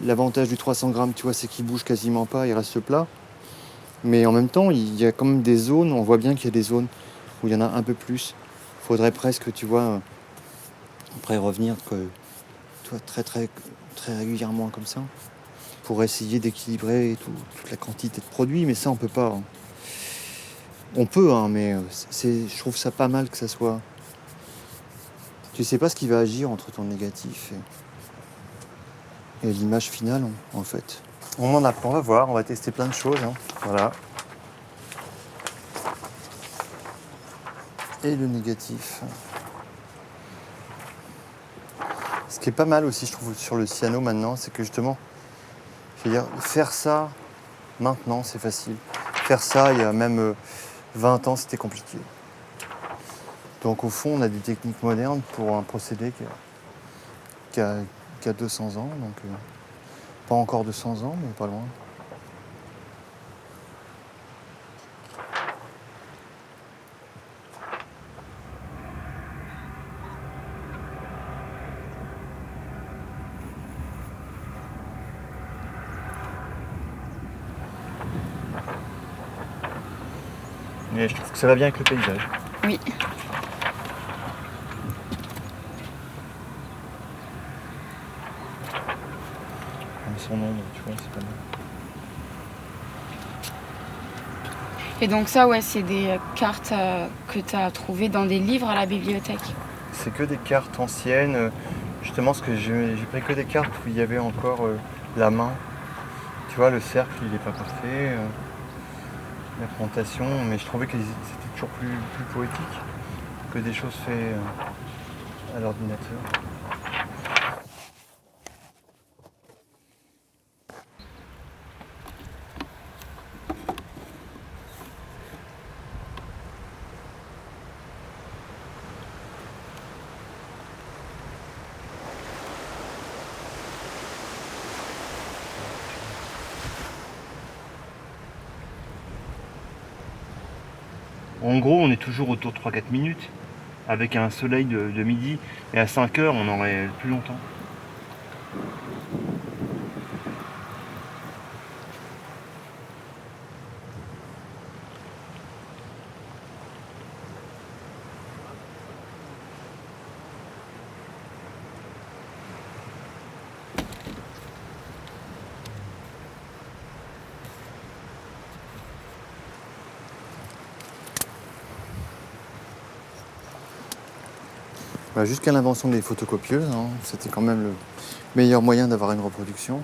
L'avantage du 300 grammes, tu vois, c'est qu'il bouge quasiment pas, il reste plat. Mais en même temps, il y a quand même des zones, on voit bien qu'il y a des zones où il y en a un peu plus. Faudrait presque, tu vois, après revenir tu vois, très régulièrement comme ça, pour essayer d'équilibrer toute la quantité de produits. Mais ça, on peut pas. Hein. On peut, hein, mais je trouve ça pas mal que ça soit. Tu sais pas ce qui va agir entre ton négatif et l'image finale, en fait. On va voir, on va tester plein de choses. Hein. Voilà. Et le négatif. Ce qui est pas mal aussi, je trouve, sur le cyano maintenant, c'est que justement, je veux dire, faire ça maintenant, c'est facile. Faire ça, il y a même 20 ans, c'était compliqué. Donc au fond, on a des techniques modernes pour un procédé qui a 200 ans. Donc pas encore 200 ans, mais pas loin. Mais je trouve que ça va bien avec le paysage. Oui. Son ombre, tu vois, c'est pas mal. Et donc ça, ouais, c'est des cartes que tu as trouvées dans des livres à la bibliothèque. C'est que des cartes anciennes. Justement, ce que j'ai pris que des cartes où il y avait encore la main. Tu vois, le cercle, il n'est pas parfait. La présentation, mais je trouvais que c'était toujours plus poétique que des choses faites à l'ordinateur. En gros, on est toujours autour de 3-4 minutes, avec un soleil de midi, et à 5 heures, on aurait plus longtemps. Jusqu'à l'invention des photocopieuses, hein, c'était quand même le meilleur moyen d'avoir une reproduction.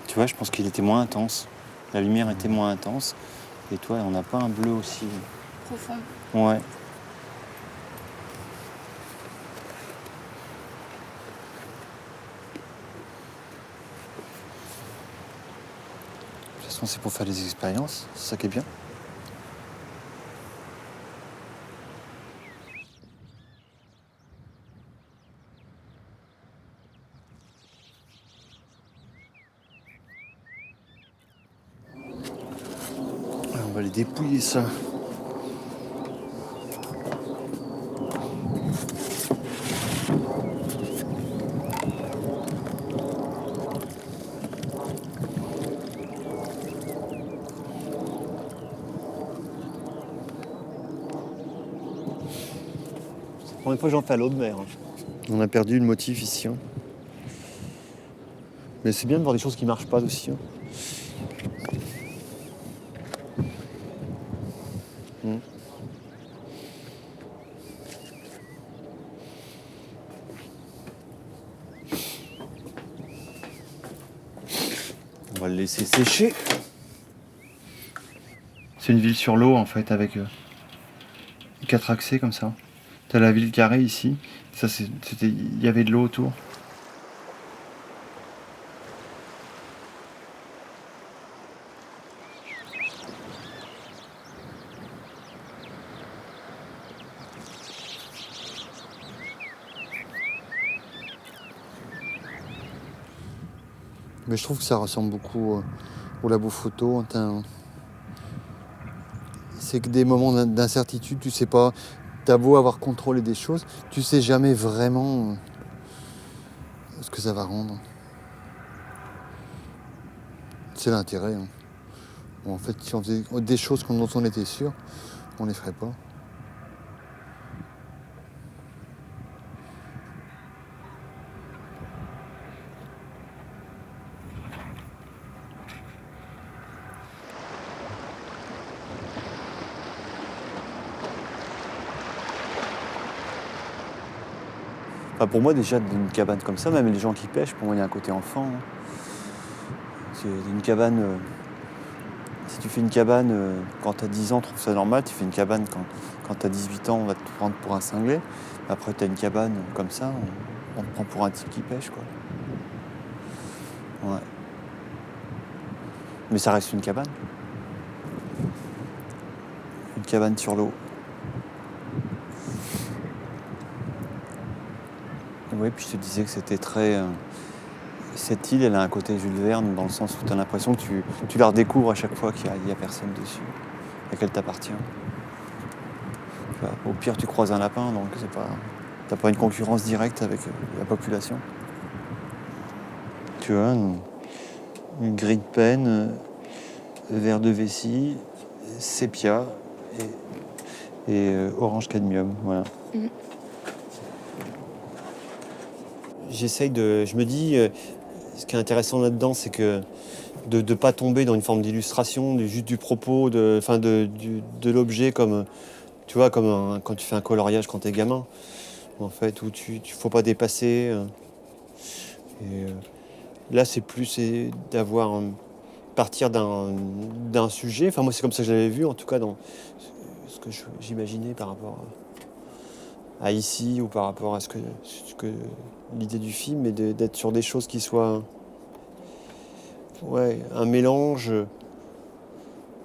Tu vois, je pense qu'il était moins intense. La lumière était moins intense. Et toi, on n'a pas un bleu aussi Profond. Ouais. De toute façon, c'est pour faire des expériences. C'est ça qui est bien. Alors, on va les dépouiller, ça. C'est la première fois que j'en fais à l'eau de mer. Hein. On a perdu le motif ici. Hein. Mais c'est bien de voir des choses qui marchent pas aussi. Hein. On va le laisser sécher. C'est une ville sur l'eau en fait, avec 4 accès comme ça. T'as la ville carrée ici. Ça, il y avait de l'eau autour. Mais je trouve que ça ressemble beaucoup au labo photo. c'est que des moments d'incertitude, tu sais pas, t'as beau avoir contrôlé des choses, tu sais jamais vraiment ce que ça va rendre. C'est l'intérêt. Hein. Bon, en fait, si on faisait des choses dont on était sûr, on les ferait pas. Enfin, pour moi, déjà, d'une cabane comme ça, même les gens qui pêchent, pour moi, il y a un côté enfant. Hein. C'est une cabane. Si tu fais une cabane quand tu as 10 ans, tu trouves ça normal. Tu fais une cabane quand tu as 18 ans, on va te prendre pour un cinglé. Après, tu as une cabane comme ça, on te prend pour un type qui pêche, quoi. Ouais. Mais ça reste une cabane. Une cabane sur l'eau. Oui, puis je te disais que c'était très. Cette île, elle a un côté Jules Verne, dans le sens où tu as l'impression que tu la redécouvres à chaque fois qu'il y a personne dessus, et qu'elle t'appartient. Au pire, tu croises un lapin, donc t'as pas une concurrence directe avec la population. Tu vois, une grille de peine, verre de vessie, sépia et orange cadmium, voilà. Je me dis, ce qui est intéressant là-dedans, c'est que de ne pas tomber dans une forme d'illustration, juste du propos, de l'objet, comme, tu vois, quand tu fais un coloriage quand t'es gamin, en fait, où tu faut pas dépasser. Là, c'est plus d'avoir partir d'un sujet. Enfin, moi, c'est comme ça que je l'avais vu, en tout cas, dans ce que j'imaginais par rapport à ici ou par rapport à ce que l'idée du film, et d'être sur des choses qui soient un mélange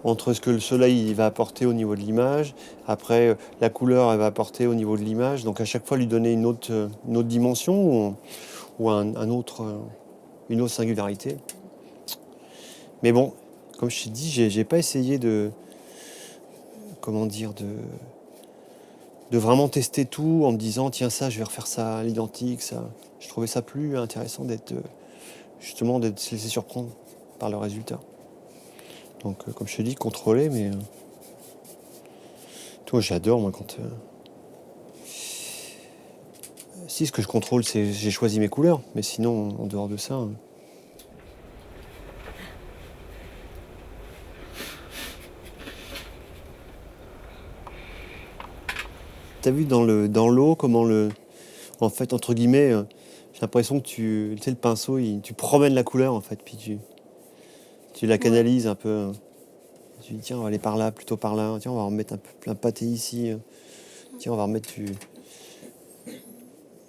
entre ce que le soleil il va apporter au niveau de l'image, après la couleur elle va apporter au niveau de l'image, donc à chaque fois lui donner une autre dimension ou une autre singularité. Mais bon, comme je t'ai dit, j'ai pas essayé de vraiment tester tout en me disant tiens ça je vais refaire ça à l'identique, ça. Je trouvais ça plus intéressant d'être se laisser surprendre par le résultat. Donc comme je te dis, contrôler, mais toi j'adore moi quand si ce que je contrôle c'est j'ai choisi mes couleurs, mais sinon en dehors de ça. T'as vu dans l'eau comment en fait entre guillemets j'ai l'impression que tu sais le pinceau tu promènes la couleur en fait, puis tu la canalises un peu. Tu dis tiens on va aller par là plutôt par là, tiens on va remettre un peu plein pâté ici, tiens on va remettre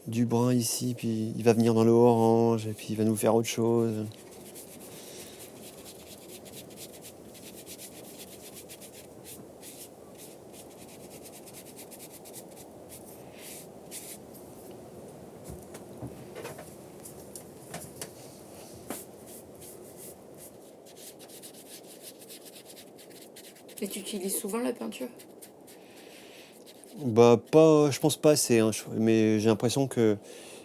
du brun ici, puis il va venir dans le orange et puis il va nous faire autre chose. Et tu utilises souvent la peinture? Bah pas, je pense pas assez, hein, mais j'ai l'impression que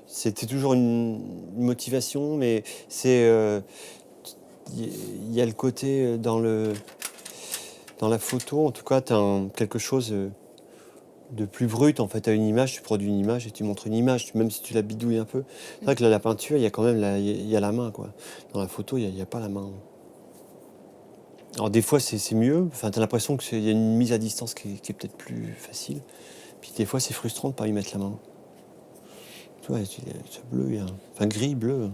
c'était toujours une motivation, mais il y a le côté dans la photo, en tout cas, tu as quelque chose de plus brut. En fait, tu as une image, tu produis une image et tu montres une image, même si tu la bidouilles un peu. C'est vrai que là, la peinture, il y a quand même il y a la main, quoi. Dans la photo, il y a pas la main. Alors des fois, c'est mieux. Enfin, tu as l'impression qu'il y a une mise à distance qui est peut-être plus facile. Puis des fois, c'est frustrant de pas y mettre la main. Tu vois, ce bleu, enfin gris, bleu.